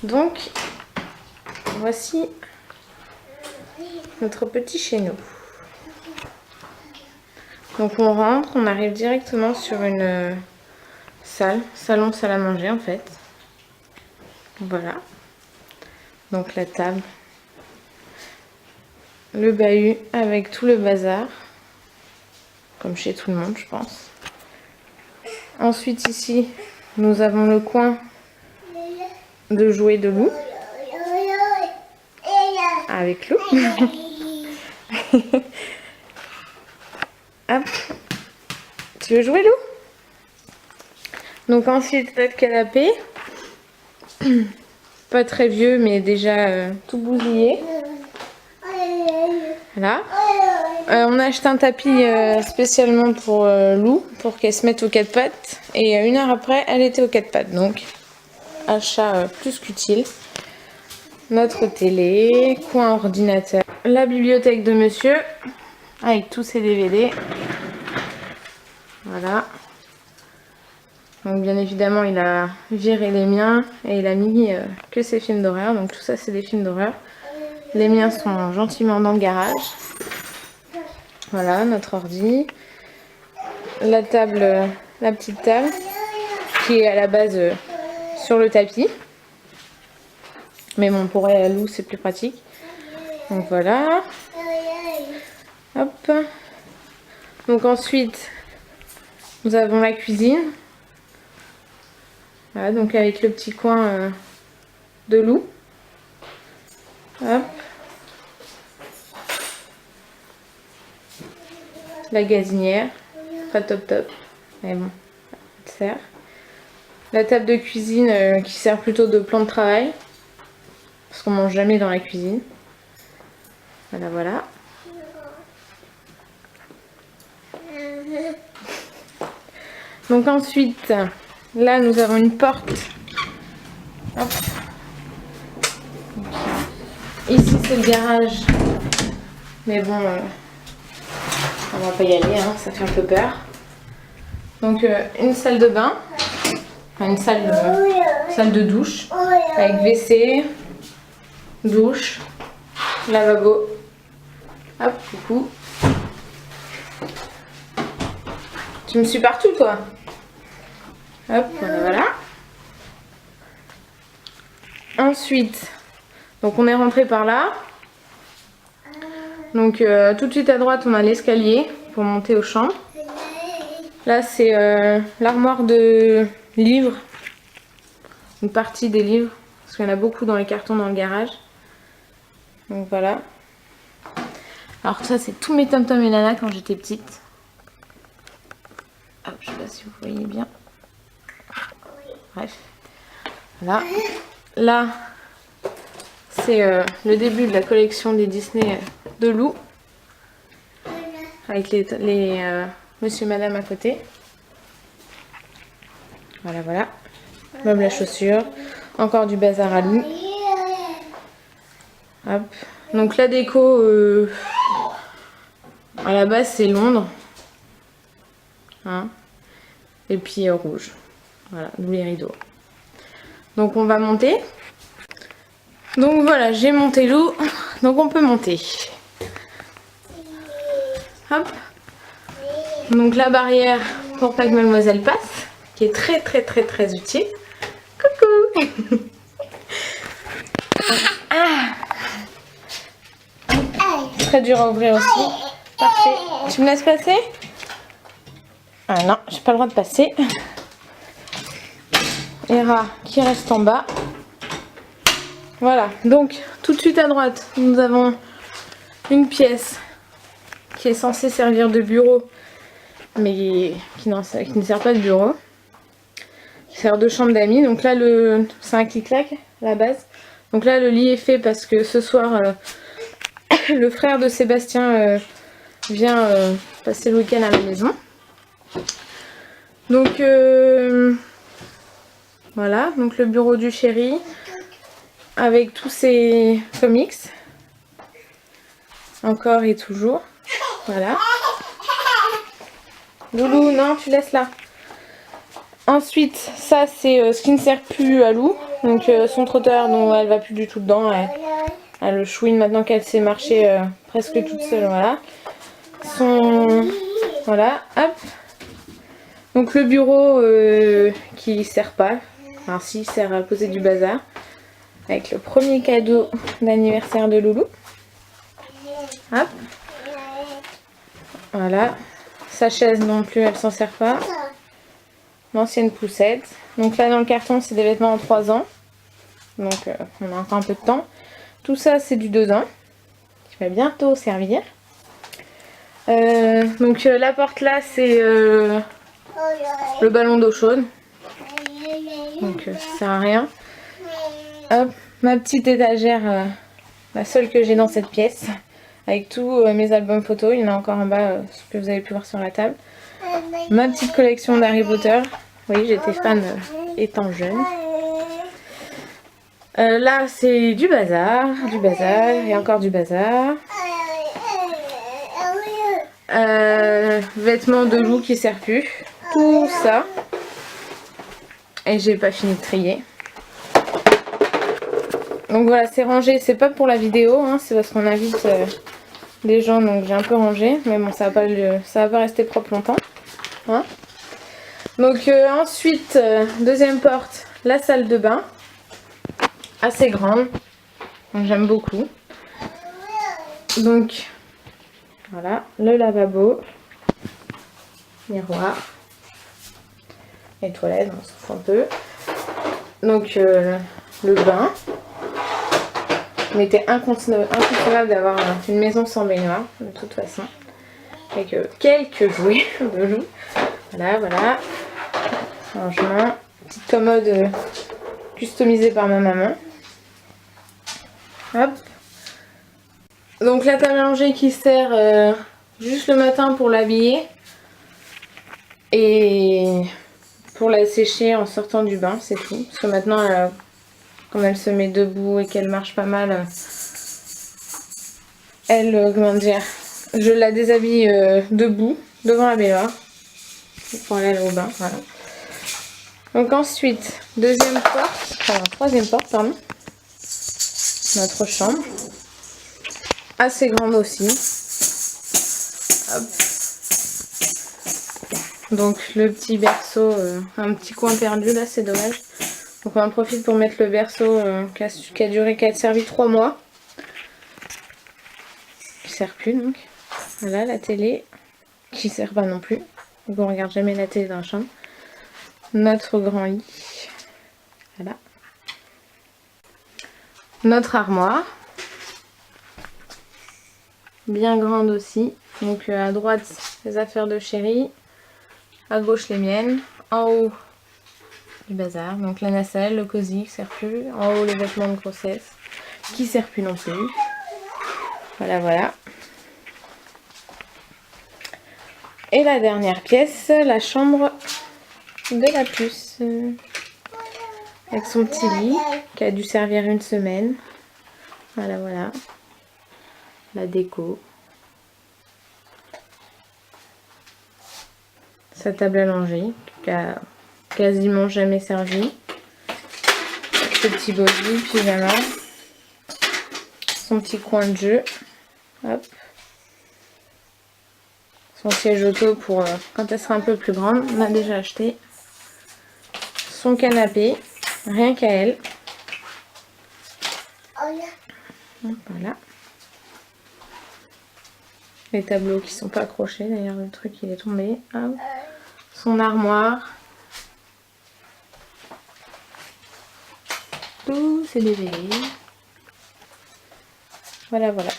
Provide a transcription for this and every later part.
Donc, voici notre petit chez nous. Donc on rentre, on arrive directement sur une salon, salle à manger en fait. Voilà. Donc la table, le bahut avec tout le bazar, comme chez tout le monde je pense. Ensuite ici, nous avons le coin de jouets de Lou. Avec Lou. Hop. Tu veux jouer Lou? Donc ensuite notre canapé. Pas très vieux mais déjà tout bousillé. Voilà. On a acheté un tapis spécialement pour Lou, pour qu'elle se mette aux quatre pattes. Et 1 heure après, elle était aux quatre pattes. Donc, achat plus qu'utile. Notre télé, coin ordinateur. La bibliothèque de monsieur, avec tous ses DVD. Voilà. Donc bien évidemment, il a viré les miens et il a mis que ses films d'horreur. Donc tout ça, c'est des films d'horreur. Les miens sont gentiment dans le garage. Voilà, notre ordi. La table, la petite table, qui est à la base sur le tapis. Mais bon, pour Lou, c'est plus pratique. Donc voilà. Hop. Donc ensuite, nous avons la cuisine. Voilà, donc avec le petit coin de Lou. Hop. La gazinière. Pas top top. Mais bon, ça sert. La table de cuisine qui sert plutôt de plan de travail. Parce qu'on mange jamais dans la cuisine. Voilà, voilà. Donc ensuite, là nous avons une porte. Hop. Ici c'est le garage. Mais bon, on va pas y aller, hein, ça fait un peu peur. Donc une salle de bain. Enfin, une salle de douche. Avec WC, douche, lavabo. Hop, coucou. Tu me suis partout, toi. Hop, voilà, voilà. Ensuite, donc on est rentré par là. Donc tout de suite à droite, on a l'escalier pour monter aux chambres. Là, c'est l'armoire de livres. Une partie des livres. Parce qu'il y en a beaucoup dans les cartons dans le garage. Donc voilà. Alors ça, c'est tous mes Tom Tom et Nana quand j'étais petite. Hop, je sais pas si vous voyez bien. Bref. Voilà. Là, c'est le début de la collection des Disney de Lou. Avec les monsieur et madame à côté. Voilà, voilà. Meuble à chaussures. Encore du bazar à Lou. Hop. Donc la déco, à la base c'est Londres. Hein. Et puis rouge. Voilà, d'où les rideaux. Donc on va monter. Donc voilà, j'ai monté Lou. Donc on peut monter. Hop. Donc la barrière pour pas que mademoiselle passe. Qui est très très très très utile. Coucou. Ah. Très dur à ouvrir aussi. Parfait. Tu me laisses passer? Ah non, j'ai pas le droit de passer. Hera qui reste en bas. Voilà, donc tout de suite à droite, nous avons une pièce qui est censée servir de bureau, mais qui ne sert pas de bureau. Qui sert de chambre d'amis. Donc là, c'est un clic-clac à la base. Donc là, le lit est fait parce que ce soir, le frère de Sébastien vient passer le week-end à la maison. Donc voilà, donc le bureau du chéri avec tous ses comics. Encore et toujours. Voilà. Loulou, non, tu laisses là. Ensuite, ça c'est ce qui ne sert plus à Lou. Donc son trotteur, dont elle va plus du tout dedans, elle le chouine maintenant qu'elle sait marcher presque toute seule, voilà. Voilà, hop. Donc le bureau qui sert pas, alors si, sert à poser du bazar. Avec le premier cadeau d'anniversaire de Loulou. Hop. Voilà. Sa chaise non plus, elle s'en sert pas. L'ancienne poussette. Donc là dans le carton, c'est des vêtements en 3 ans. Donc on a encore un peu de temps. Tout ça, c'est du 2 ans. Qui va bientôt servir. Donc la porte là, c'est le ballon d'eau chaude. Donc ça sert à rien. Hop, ma petite étagère, la seule que j'ai dans cette pièce, avec tous mes albums photos. Il y en a encore en bas, ce que vous avez pu voir sur la table. Ma petite collection d'Harry Potter. Oui, j'étais fan étant jeune. Là, c'est du bazar et encore du bazar. Vêtements de loup qui servent plus. Tout ça. Et j'ai pas fini de trier. Donc voilà, c'est rangé, c'est pas pour la vidéo, hein, c'est parce qu'on invite des gens, donc j'ai un peu rangé, mais bon, ça va pas rester propre longtemps. Hein. Donc ensuite, deuxième porte, la salle de bain, assez grande, donc j'aime beaucoup. Donc voilà, le lavabo, miroir, les toilettes, on s'en fout un peu. Donc le bain. Il était inconcevable d'avoir une maison sans baignoire, de toute façon. Avec quelques jouets de loup. Voilà, voilà. Rangement. Petite commode customisée par ma maman. Hop. Donc la table à langer qui sert juste le matin pour l'habiller. Et pour la sécher en sortant du bain, c'est tout. Parce que maintenant, comme elle se met debout et qu'elle marche pas mal, comment dire, je la déshabille debout, devant la baignoire, pour aller au bain, voilà. Donc ensuite, troisième porte, pardon, notre chambre, assez grande aussi. Hop. Donc le petit berceau, un petit coin perdu là, c'est dommage. Donc on en profite pour mettre le berceau qui a servi 3 mois. Qui sert plus donc. Voilà la télé qui sert pas non plus. Donc on regarde jamais la télé dans la chambre. Notre grand lit. Voilà. Notre armoire. Bien grande aussi. Donc à droite les affaires de chéri. À gauche les miennes. En haut du bazar, donc la nacelle, le cosy qui sert plus, en haut les vêtements de grossesse qui sert plus non plus. Voilà, voilà. Et la dernière pièce, la chambre de la puce, avec son petit lit qui a dû servir 1 semaine. Voilà, voilà. La déco. Sa table à langer qui a quasiment jamais servi. Ce petit body, pyjama. Son petit coin de jeu. Hop. Son siège auto pour quand elle sera un peu plus grande. On a déjà acheté. Son canapé. Rien qu'à elle. Voilà. Les tableaux qui sont pas accrochés. D'ailleurs, le truc il est tombé. Hop. Son armoire. Tous ces DVD. Voilà, voilà.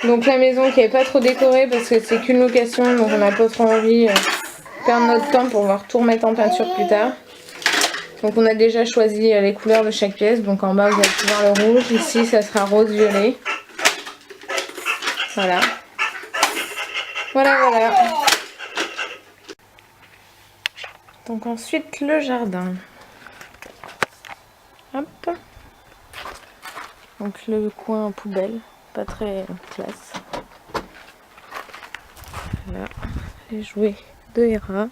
Donc la maison qui n'est pas trop décorée parce que c'est qu'une location, donc on n'a pas trop envie de perdre notre temps pour pouvoir tout remettre en peinture plus tard. Donc on a déjà choisi les couleurs de chaque pièce. Donc en bas vous allez pouvoir le rouge, ici ça sera rose violet. Voilà. Voilà, voilà. Donc ensuite le jardin. Hop. Donc le coin poubelle, pas très classe. Voilà, les jouets de Hera.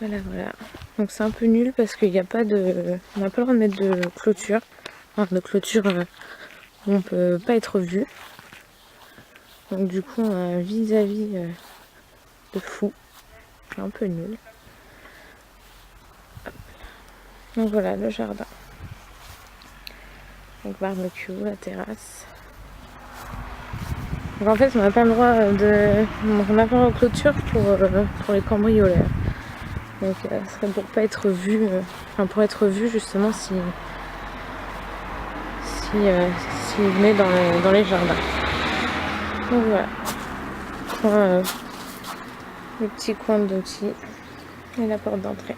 Voilà, voilà. Donc c'est un peu nul parce qu'il n'y a pas de... On n'a pas le droit de mettre de clôture. Enfin, de clôture où on peut pas être vu. Donc du coup, on a un vis-à-vis de fou. Un peu nul. Hop. Donc voilà, le jardin. Donc barbecue, la terrasse. Donc en fait, on n'a pas le droit de... On n'a pas le droit de clôture pour les cambrioleurs. Donc ce serait pour pas être vu, enfin pour être vu justement si venaient dans les jardins. Donc voilà, le petit coin d'outils et la porte d'entrée.